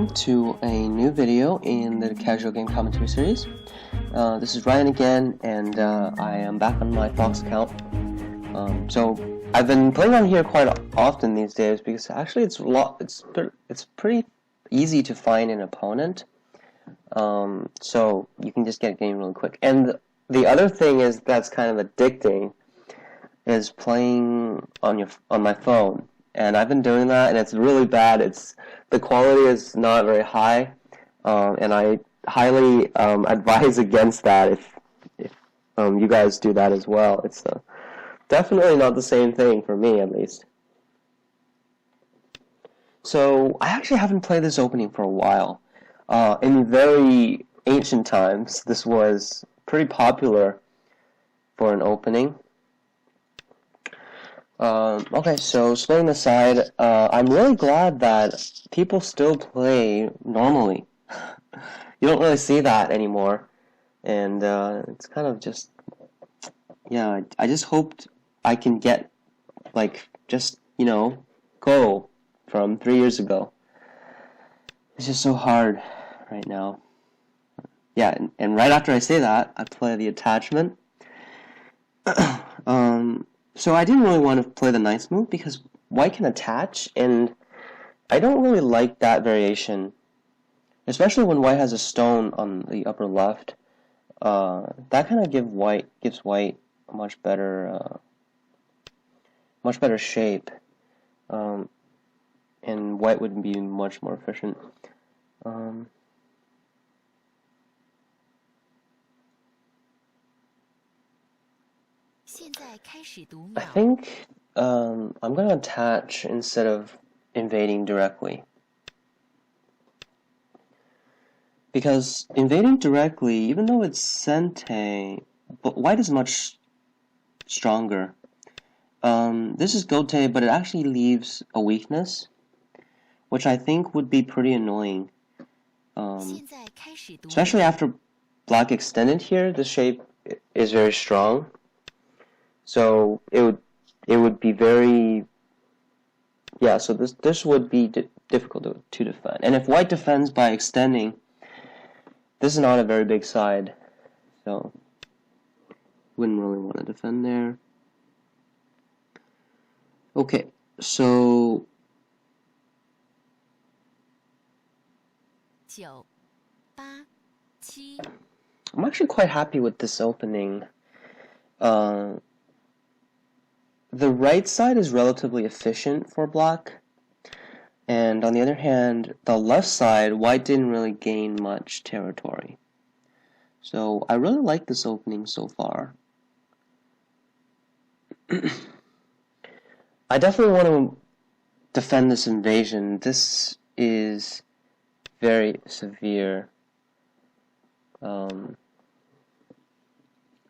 welcome to a new video in the Casual Game Commentary series. This is Ryan again, and I am back on my Fox account. So I've been playing on here quite often these days because actually it's pretty easy to find an opponent. So you can just get a game really quick. And the other thing is that's kind of addicting is playing on my phone. And I've been doing that, and it's really bad. The quality is not very high, and I highly advise against that if you guys do that as well. It's definitely not the same thing for me, at least. So I actually haven't played this opening for a while. In very ancient times, this was pretty popular for an opening. Okay, so splitting aside, I'm really glad that people still play normally. You don't really see that anymore, and it's kind of just, yeah, I just hoped I can get, go from 3 years ago. It's just so hard right now. Yeah, and right after I say that, I play the attachment. So I didn't really want to play the nice move because white can attach, and I don't really like that variation, especially when white has a stone on the upper left. That kind of gives white a much better shape, and white would be much more efficient. I think I'm going to attach instead of invading directly. Because invading directly, even though it's Sente, but white is much stronger. This is Gote, but it actually leaves a weakness, which I think would be pretty annoying. Especially after black extended here, the shape is very strong. So it would be very, yeah, so this would be difficult to defend. And if white defends by extending, this is not a very big side, so wouldn't really want to defend there. Okay, so I'm actually quite happy with this opening. The right side is relatively efficient for black, and on the other hand, the left side, white didn't really gain much territory. So I really like this opening so far. I definitely want to defend this invasion. This is very severe.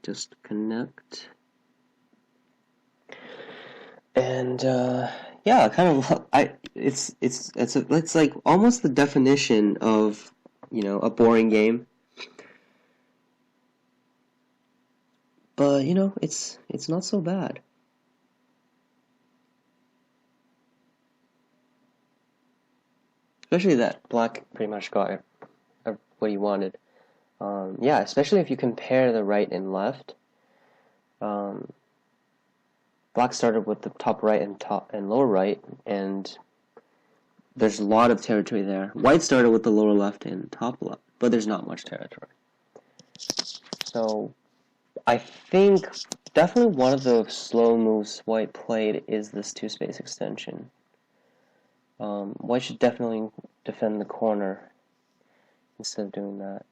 Just connect. And yeah, kind of. It's like almost the definition of, a boring game. But it's not so bad. Especially that black pretty much got what he wanted. Yeah, especially if you compare the right and left. Black started with the top right and lower right, and there's a lot of territory there. White started with the lower left and top left, but there's not much territory. So I think definitely one of the slow moves white played is this two-space extension. White should definitely defend the corner instead of doing that.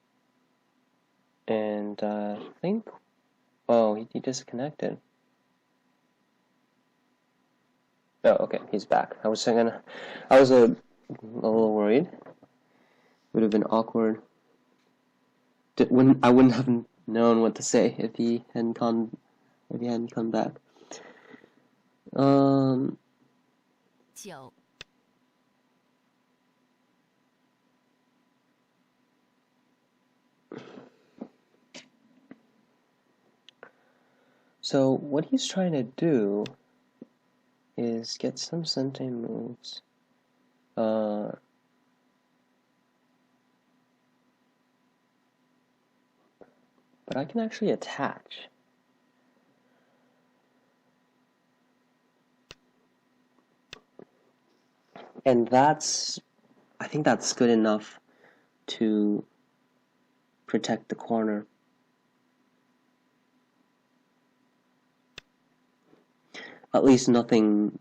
And I think, oh, he disconnected. Oh, okay, he's back. I was a little worried. Would have been awkward. I wouldn't have known what to say if he hadn't come back. So what he's trying to do is get some Sente moves. but I can actually attach. And I think that's good enough to protect the corner. At least nothing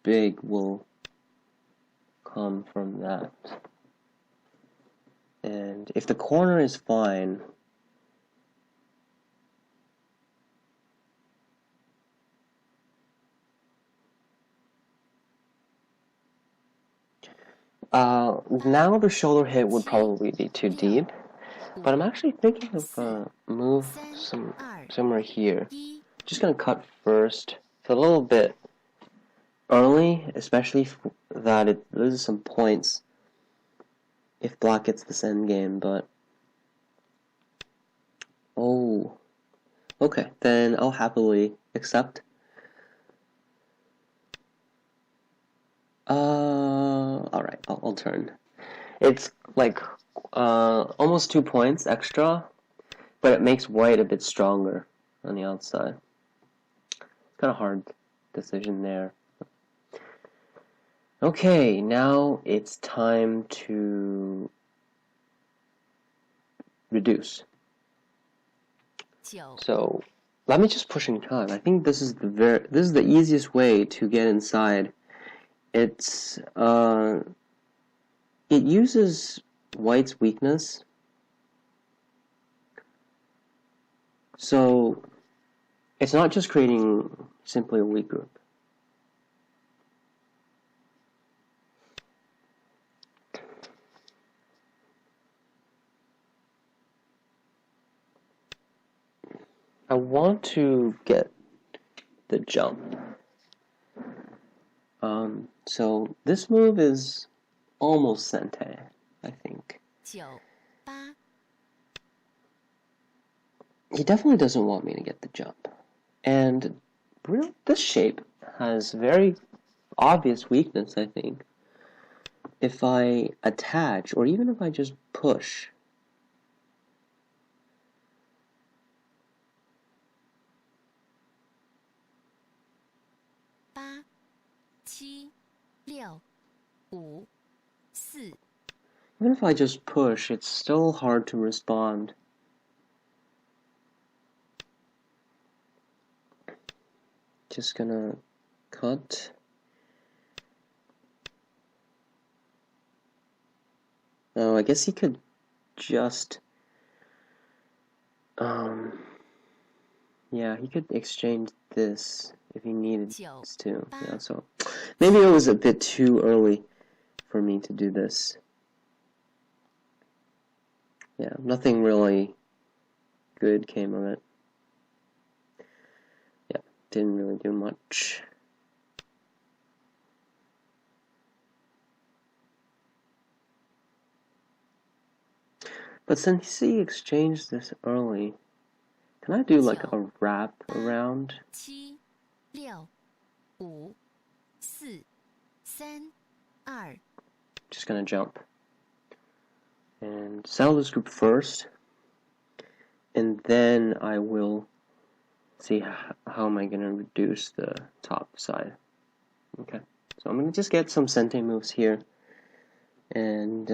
big will come from that. And if the corner is fine, now the shoulder hit would probably be too deep, but I'm actually thinking of move somewhere here. Just gonna cut first. It's a little bit early, especially that it loses some points if black gets this endgame, but oh, okay, then I'll happily accept. Alright, I'll turn. It's like almost 2 points extra, but it makes white a bit stronger on the outside. It's kind of hard decision there. Okay, now it's time to reduce. So let me just push and cut. I think this is the easiest way to get inside. It uses white's weakness. So it's not just creating simply a weak group. I want to get the jump. So this move is almost sente, I think. He definitely doesn't want me to get the jump. And this shape has very obvious weakness, I think. If I attach, or even if I just push, even if I just push, it's still hard to respond. Just gonna cut. Oh, I guess he could just, yeah, he could exchange this if he needed to. Yeah, so maybe it was a bit too early for me to do this. Yeah, nothing really good came of it. Yeah, didn't really do much. But since he exchanged this early, can I do like a wrap around? Just gonna jump. And settle this group first. And then I will see how am I gonna reduce the top side. Okay. So I'm gonna just get some sente moves here. And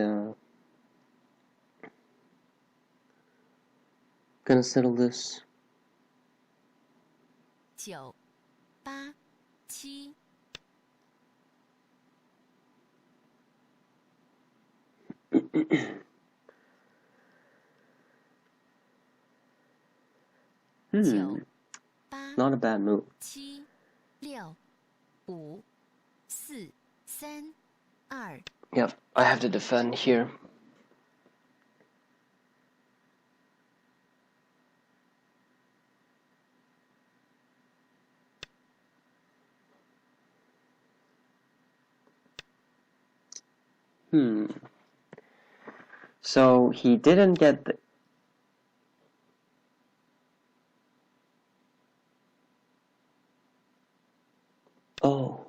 gonna settle this. 9、8、7。Not a bad move. 7、6、5、4、3、2。 Yep, I have to defend here. So he didn't get the... Oh.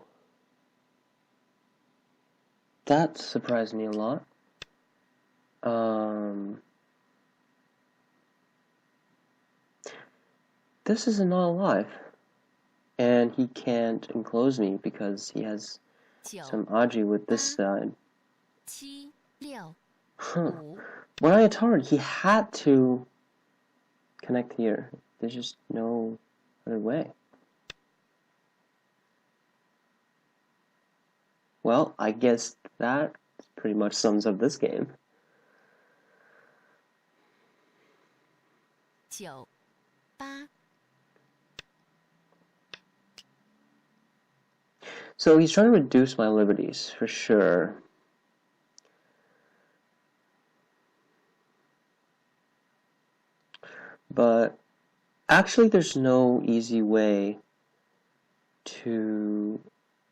That surprised me a lot. this is not alive. And he can't enclose me because he has some Aji with this side. 7 6 Huh. 5 When I Atari, he had to connect here. There's just no other way. Well, I guess that pretty much sums up this game. 9 8 So he's trying to reduce my liberties, for sure. But actually there's no easy way to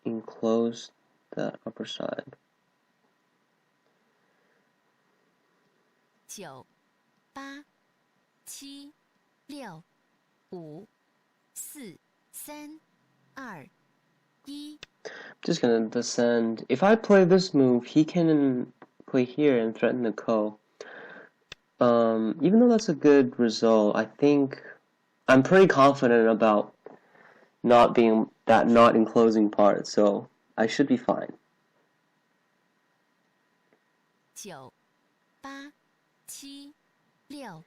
enclose that upper side. 9 8 7 6 5 4 3 2 1 Just gonna descend. If I play this move, he can play here and threaten the ko. Even though that's a good result, I think I'm pretty confident about not enclosing part, so I should be fine. 9 8 7 6 5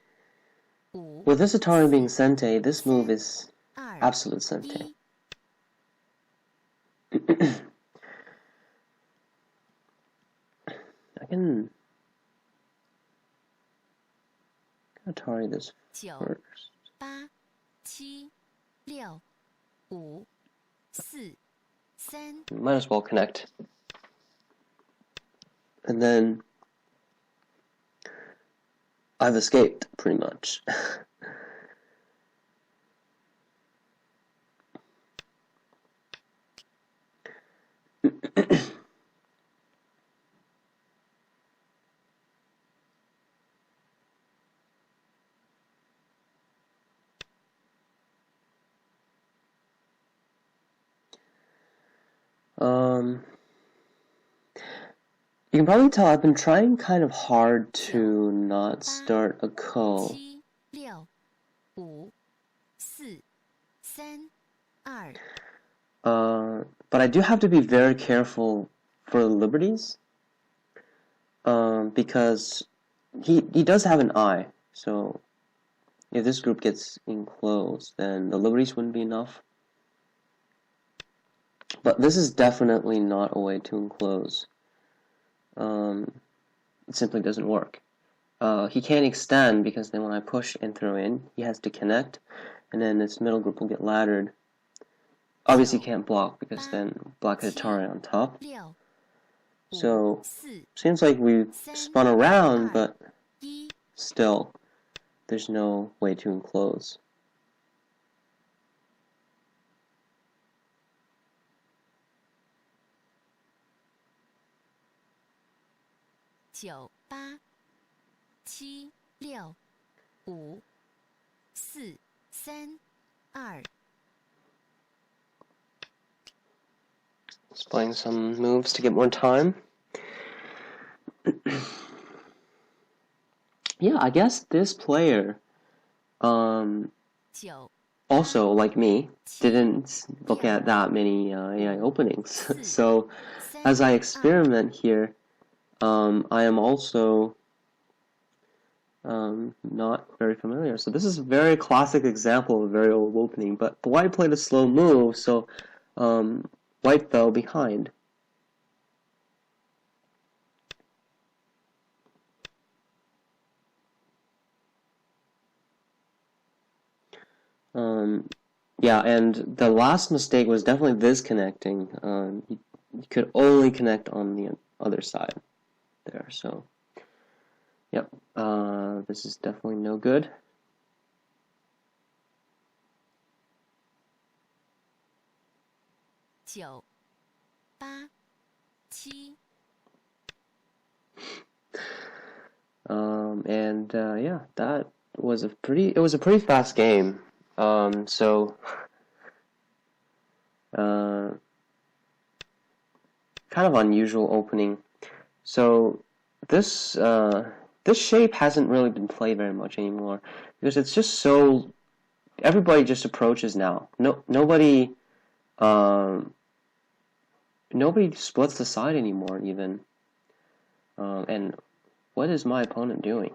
With this Atari being Sente, this move is 2 absolute Sente. 1 I can Atari this 9 first. 8 7 6 5 4 3 Might as well connect. And then I've escaped, pretty much. You can probably tell I've been trying kind of hard to not start a ko. 7 6 5 4 3 2 But I do have to be very careful for the liberties. Because he does have an eye, so if this group gets enclosed, then the liberties wouldn't be enough. But this is definitely not a way to enclose. It simply doesn't work. He can't extend because then when I push and throw in, he has to connect, and then this middle group will get laddered. Obviously he can't block because then black has Atari on top. 6 So 5 seems like we've spun around, but 1 still there's no way to enclose. 9 8 7 6 5 4 3 2 Just playing some moves to get more time. Yeah, I guess this player, 9 also like me, didn't look at that many AI openings. So as I experiment here, I am also not very familiar. So this is a very classic example of a very old opening, but the white played a slow move, so white fell behind. Yeah, and the last mistake was definitely this connecting. He could only connect on the other side there, so yep, this is definitely no good. Nine, 8 7 And yeah, that was it was a pretty fast game. So kind of unusual opening. So this this shape hasn't really been played very much anymore because it's just so everybody just approaches now. Nobody splits the side anymore even. And what is my opponent doing?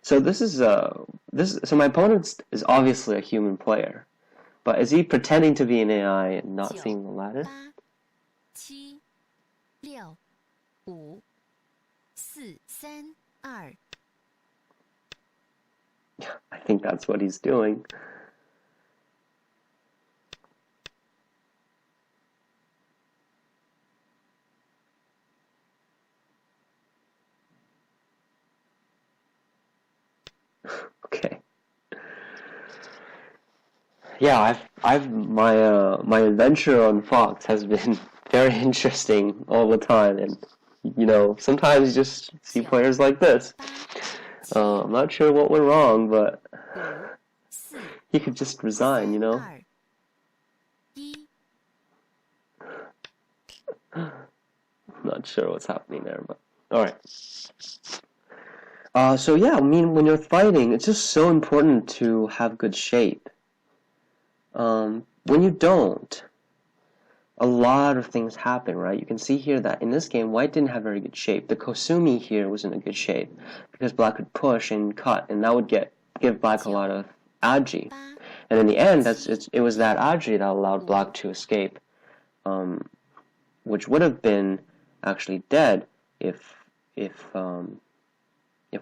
So so my opponent is obviously a human player, but is he pretending to be an AI and not seeing the ladder? 8, 7, 6, 5, 4, 3, 2. I think that's what he's doing. Okay. Yeah, my adventure on Fox has been very interesting all the time, and sometimes you just see players like this. I'm not sure what went wrong, but he could just resign, Not sure what's happening there, but alright. So yeah, I mean, when you're fighting, it's just so important to have good shape. When you don't, a lot of things happen, right? You can see here that in this game, white didn't have very good shape. The Kosumi here was in a good shape because black could push and cut, and that would give black a lot of agi. And in the end, it was that agi that allowed black to escape, which would have been actually dead if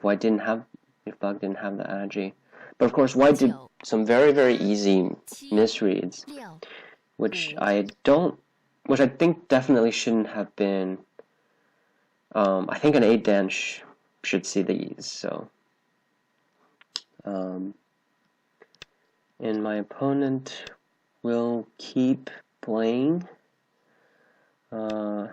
black didn't have the agi. But of course, white did some very, very easy misreads, which I think definitely shouldn't have been. I think an 8 dan should see these. So, and my opponent will keep playing. Oh.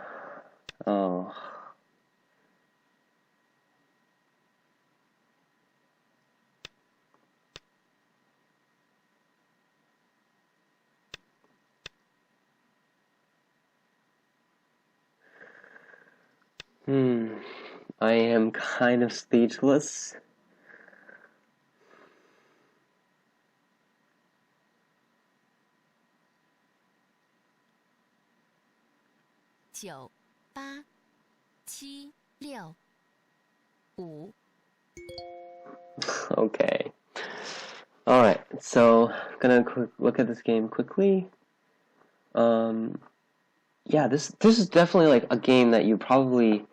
I am kind of speechless. Nine, 8, 7, 6, 5. Okay. Alright, so gonna look at this game quickly. Yeah, this is definitely like a game that you probably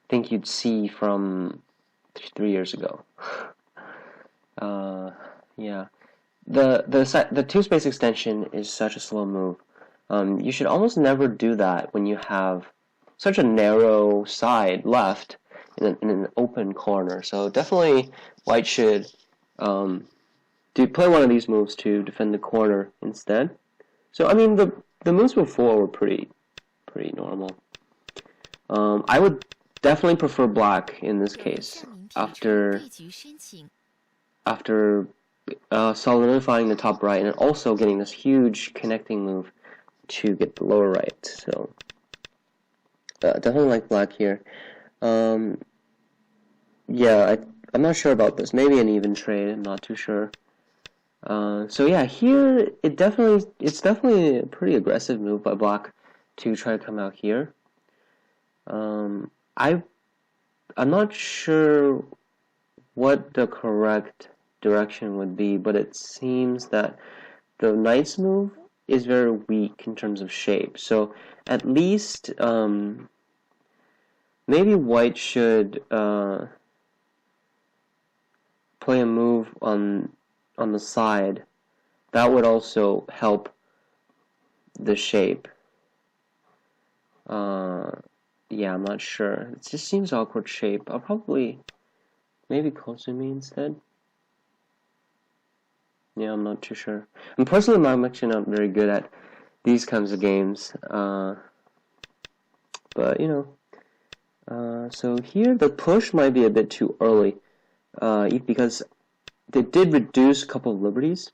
think you'd see from 3 years ago. Yeah. The two space extension is such a slow move. You should almost never do that when you have such a narrow side left in an open corner. So definitely white should play one of these moves to defend the corner instead. So I mean the moves before were pretty normal. I would definitely prefer black in this case after solidifying the top right and also getting this huge connecting move to get the lower right. So definitely like black here. Yeah, I'm not sure about this. Maybe an even trade. I'm not too sure. So yeah, here it's definitely a pretty aggressive move by black to try to come out here. I'm not sure what the correct direction would be, but it seems that the knight's move is very weak in terms of shape. So at least maybe white should play a move on the side. That would also help the shape. Yeah, I'm not sure. It just seems awkward shape. I'll probably maybe Kosumi instead. Yeah, I'm not too sure. And personally, I'm actually not very good at these kinds of games. But so here the push might be a bit too early, because they did reduce a couple of liberties.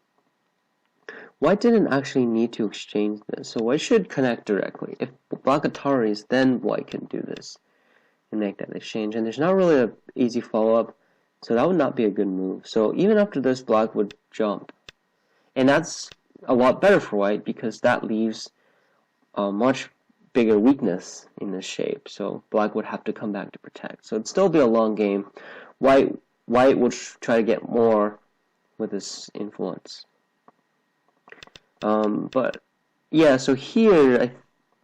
White didn't actually need to exchange this, so white should connect directly. If black Ataris, then white can do this and make that exchange. And there's not really an easy follow-up So that would not be a good move. So even after this, black would jump. And that's a lot better for white because that leaves a much bigger weakness in this shape. So black would have to come back to protect. So it'd still be a long game. White would try to get more with this influence. But yeah, so here,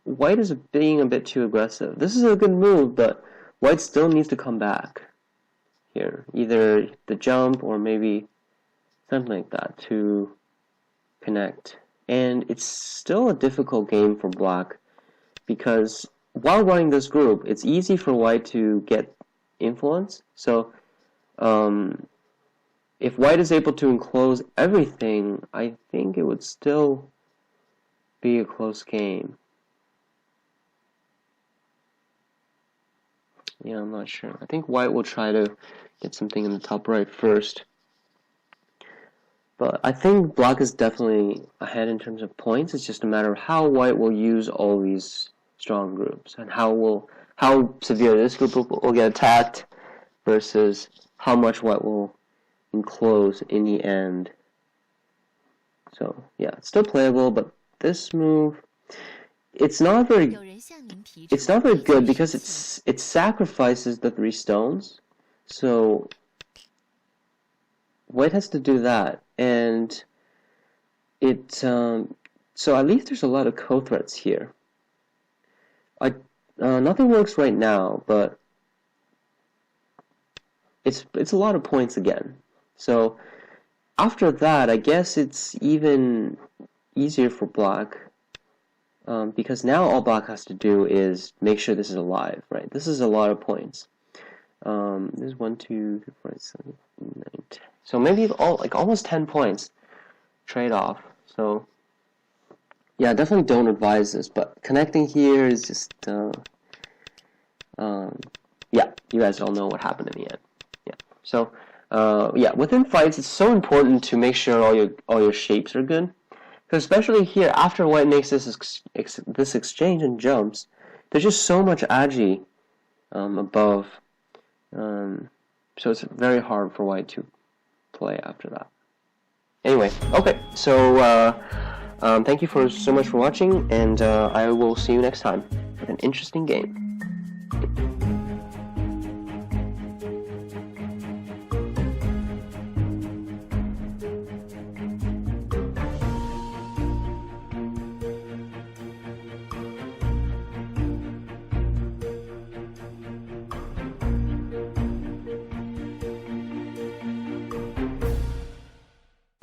white is being a bit too aggressive. This is a good move, but white still needs to come back here. Either the jump or maybe something like that to connect. And it's still a difficult game for black because while running this group, it's easy for white to get influence. So if white is able to enclose everything, I think it would still be a close game. Yeah, I'm not sure. I think white will try to get something in the top right first. But I think black is definitely ahead in terms of points. It's just a matter of how white will use all these strong groups and how severe this group will get attacked versus how much white will enclose in the end. So yeah, it's still playable, but this move, it's not very good because it sacrifices the 3 stones. So white has to do that, and so at least there's a lot of co-threats here. Nothing works right now, but it's a lot of points again. So after that, I guess it's even easier for black because now all black has to do is make sure this is alive, right? This is a lot of points. This is 1, 2, 3, 4, 5, 6, 7, 8, 9, 10. So maybe almost 10 points trade off. So yeah, definitely don't advise this, but connecting here is just yeah, you guys all know what happened in the end. Yeah. So yeah, within fights, it's so important to make sure all your shapes are good, because especially here after white makes this exchange and jumps, there's just so much agi above, so it's very hard for white to play after that. Anyway, okay, so thank you so much for watching, and I will see you next time with an interesting game.